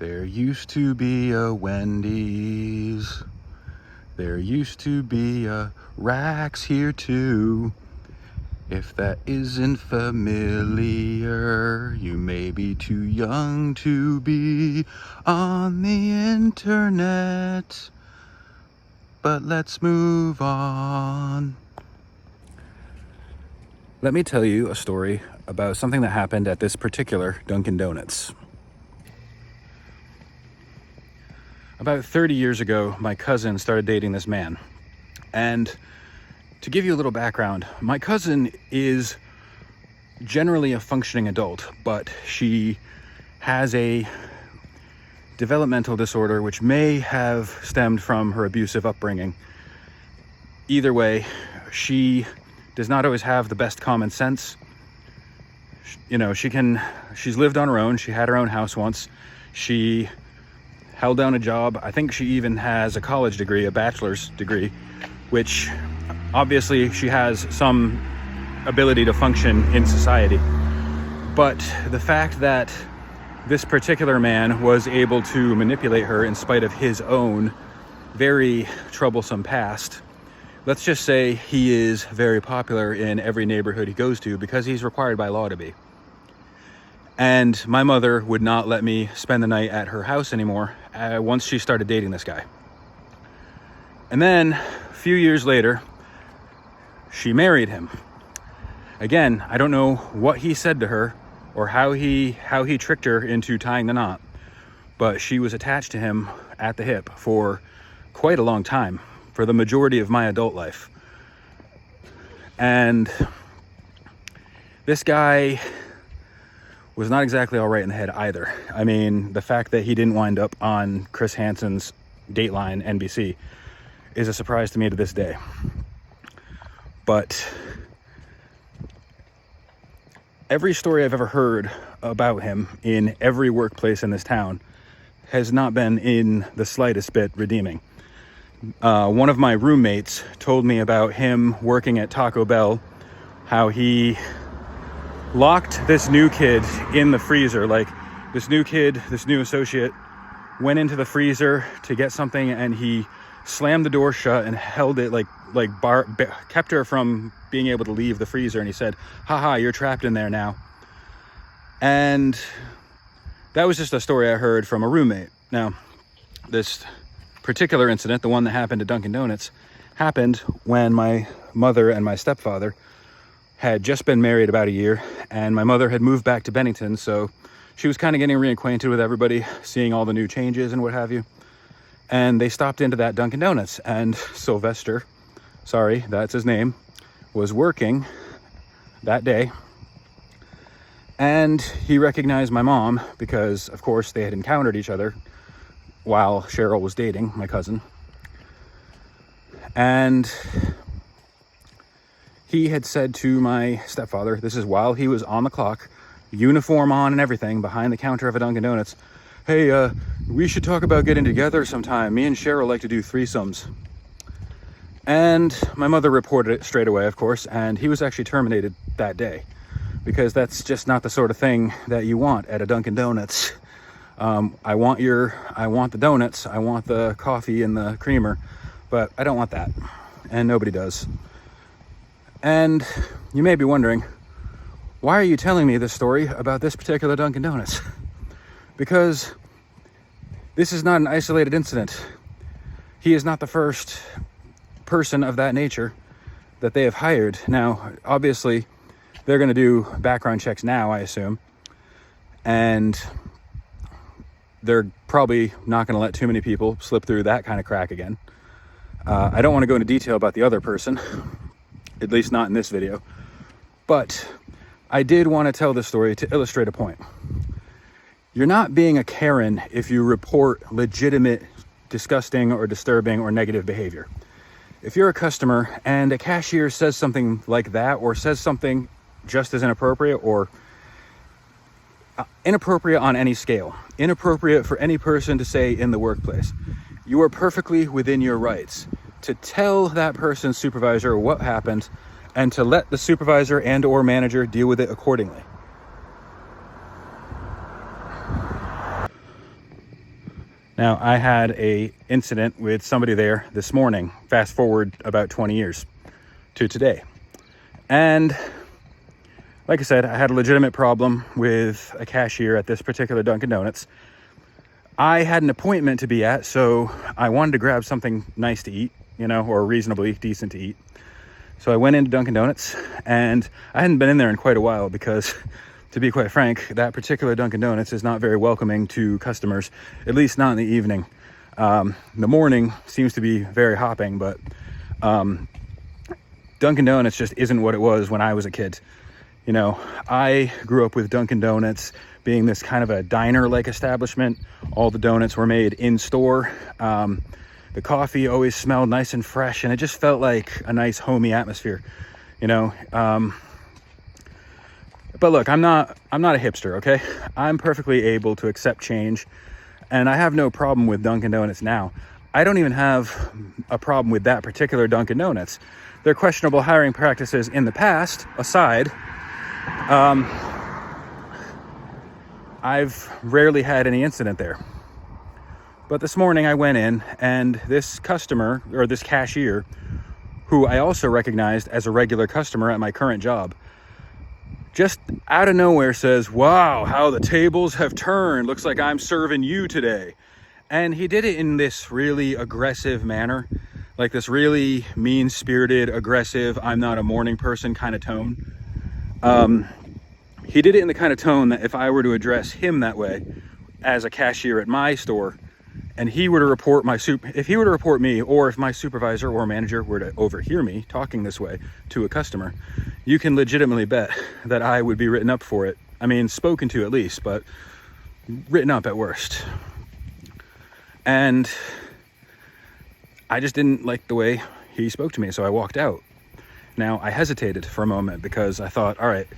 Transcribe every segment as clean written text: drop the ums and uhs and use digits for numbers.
There used to be a Wendy's. There used to be a Rax here too. If that isn't familiar, you may be too young to be on the internet. But let's move on. Let me tell you a story about something that happened at this particular Dunkin' Donuts. About 30 years ago, my cousin started dating this man. And to give you a little background, my cousin is generally a functioning adult, but she has a developmental disorder which may have stemmed from her abusive upbringing. Either way, she does not always have the best common sense. You know, she's lived on her own. She had her own house once. She held down a job. I think she even has a college degree, a bachelor's degree, which obviously she has some ability to function in society. But the fact that this particular man was able to manipulate her in spite of his own very troublesome past, let's just say he is very popular in every neighborhood he goes to because he's required by law to be. And my mother would not let me spend the night at her house anymore once she started dating this guy. And then a few years later, she married him. Again, I don't know what he said to her or how he tricked her into tying the knot, but she was attached to him at the hip for quite a long time, for the majority of my adult life. And this guy was not exactly all right in the head either. I mean, the fact that he didn't wind up on Chris Hansen's Dateline NBC is a surprise to me to this day. But every story I've ever heard about him in every workplace in this town has not been in the slightest bit redeeming. One of my roommates told me about him working at Taco Bell, how he locked this new kid in the freezer. Like, this new associate went into the freezer to get something, and he slammed the door shut and held it kept her from being able to leave the freezer. And he said, haha, you're trapped in there now. And that was just a story I heard from a roommate. Now, this particular incident, the one that happened at Dunkin' Donuts, happened when my mother and my stepfather had just been married about a year, and my mother had moved back to Bennington, so she was kind of getting reacquainted with everybody, seeing all the new changes and what have you. And they stopped into that Dunkin' Donuts, and Sylvester, sorry, that's his name, was working that day. And he recognized my mom because, of course, they had encountered each other while Cheryl was dating my cousin. And he had said to my stepfather, this is while he was on the clock, uniform on and everything, behind the counter of a Dunkin' Donuts, hey, we should talk about getting together sometime. Me and Cheryl like to do threesomes. And my mother reported it straight away, of course, and he was actually terminated that day because that's just not the sort of thing that you want at a Dunkin' Donuts. I want the donuts, I want the coffee and the creamer, but I don't want that, and nobody does. And you may be wondering, why are you telling me this story about this particular Dunkin' Donuts? Because this is not an isolated incident. He is not the first person of that nature that they have hired. Now, obviously, they're going to do background checks now, I assume. And they're probably not going to let too many people slip through that kind of crack again. I don't want to go into detail about the other person, at least not in this video. But I did want to tell this story to illustrate a point. You're not being a Karen if you report legitimate, disgusting, or disturbing or negative behavior. If you're a customer and a cashier says something like that, or says something just as inappropriate, or inappropriate on any scale, inappropriate for any person to say in the workplace, you are perfectly within your rights to tell that person's supervisor what happened and to let the supervisor and or manager deal with it accordingly. Now, I had a incident with somebody there this morning, fast forward about 20 years to today. And like I said, I had a legitimate problem with a cashier at this particular Dunkin' Donuts. I had an appointment to be at, so I wanted to grab something nice to eat, or reasonably decent to eat. So I went into Dunkin' Donuts, and I hadn't been in there in quite a while because, to be quite frank, that particular Dunkin' Donuts is not very welcoming to customers, at least not in the evening. The morning seems to be very hopping, but Dunkin' Donuts just isn't what it was when I was a kid. I grew up with Dunkin' Donuts being this kind of a diner-like establishment. All the donuts were made in store. The coffee always smelled nice and fresh, and it just felt like a nice homey atmosphere, But look, I'm not a hipster, okay? I'm perfectly able to accept change, and I have no problem with Dunkin' Donuts now. I don't even have a problem with that particular Dunkin' Donuts. Their questionable hiring practices in the past aside, I've rarely had any incident there. But this morning I went in, and this customer, or this cashier, who I also recognized as a regular customer at my current job, just out of nowhere says, "Wow, how the tables have turned. Looks like I'm serving you today." And he did it in this really aggressive manner, like this really mean-spirited, aggressive, I'm not a morning person kind of tone. He did it in the kind of tone that if I were to address him that way as a cashier at my store, and he were to report if he were to report me, or if my supervisor or manager were to overhear me talking this way to a customer, you can legitimately bet that I would be written up for it. I mean, spoken to at least, but written up at worst. And I just didn't like the way he spoke to me, so I walked out. Now, I hesitated for a moment because I thought, all right,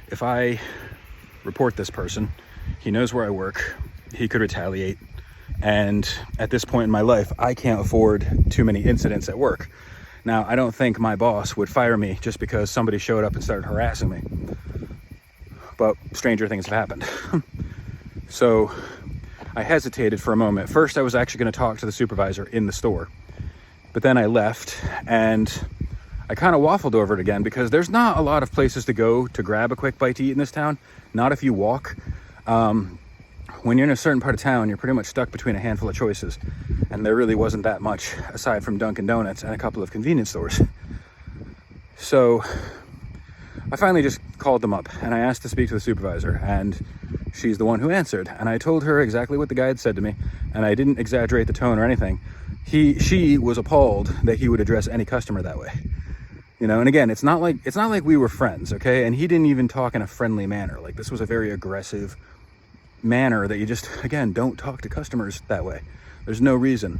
if I report this person, he knows where I work, he could retaliate. And at this point in my life, I can't afford too many incidents at work. Now, I don't think my boss would fire me just because somebody showed up and started harassing me. But stranger things have happened. So I hesitated for a moment. First, I was actually going to talk to the supervisor in the store. But then I left, and I kind of waffled over it again because there's not a lot of places to go to grab a quick bite to eat in this town. Not if you walk. When you're in a certain part of town, you're pretty much stuck between a handful of choices. And there really wasn't that much aside from Dunkin' Donuts and a couple of convenience stores. So I finally just called them up, and I asked to speak to the supervisor, and she's the one who answered. And I told her exactly what the guy had said to me, and I didn't exaggerate the tone or anything. She was appalled that he would address any customer that way. And again, it's not like we were friends, okay? And he didn't even talk in a friendly manner. Like, this was a very aggressive manner that you just, again, don't talk to customers that way. There's no reason.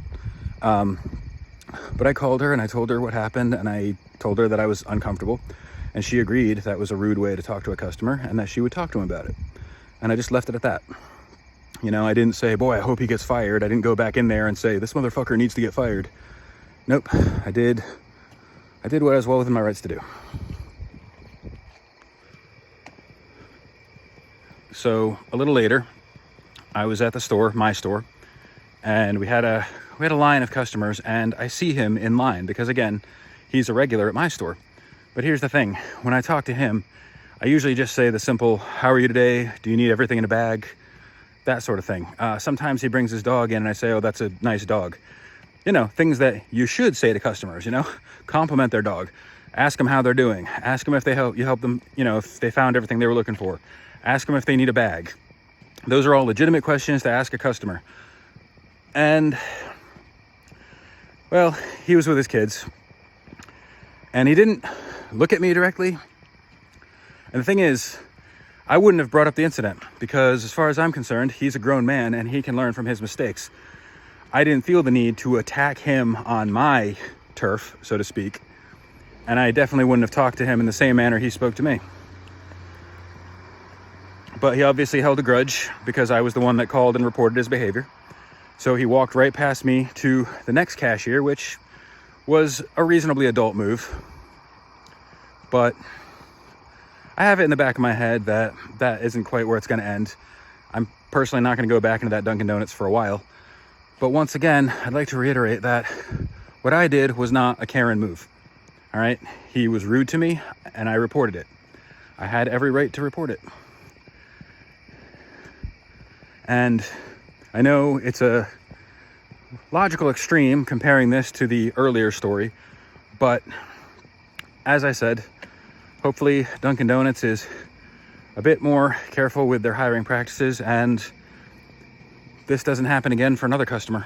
But I called her and I told her what happened, and I told her that I was uncomfortable, and she agreed that was a rude way to talk to a customer and that she would talk to him about it. And I just left it at that. I didn't say, boy, I hope he gets fired. I didn't go back in there and say, this motherfucker needs to get fired. Nope. I did what I was well within my rights to do. So a little later, I was at the store, my store, and we had a line of customers, and I see him in line because, again, he's a regular at my store. But here's the thing. When I talk to him, I usually just say the simple, how are you today? Do you need everything in a bag? That sort of thing. Sometimes he brings his dog in and I say, oh, that's a nice dog. Things that you should say to customers, compliment their dog. Ask them how they're doing. Ask them if you help them, if they found everything they were looking for. Ask them if they need a bag. Those are all legitimate questions to ask a customer. And, well, he was with his kids, and he didn't look at me directly. And the thing is, I wouldn't have brought up the incident because, as far as I'm concerned, he's a grown man and he can learn from his mistakes. I didn't feel the need to attack him on my turf, so to speak. And I definitely wouldn't have talked to him in the same manner he spoke to me. But he obviously held a grudge because I was the one that called and reported his behavior. So he walked right past me to the next cashier, which was a reasonably adult move. But I have it in the back of my head that that isn't quite where it's going to end. I'm personally not going to go back into that Dunkin' Donuts for a while. But once again, I'd like to reiterate that what I did was not a Karen move. All right? He was rude to me, and I reported it. I had every right to report it. And I know it's a logical extreme comparing this to the earlier story, but as I said, hopefully Dunkin' Donuts is a bit more careful with their hiring practices, and this doesn't happen again for another customer.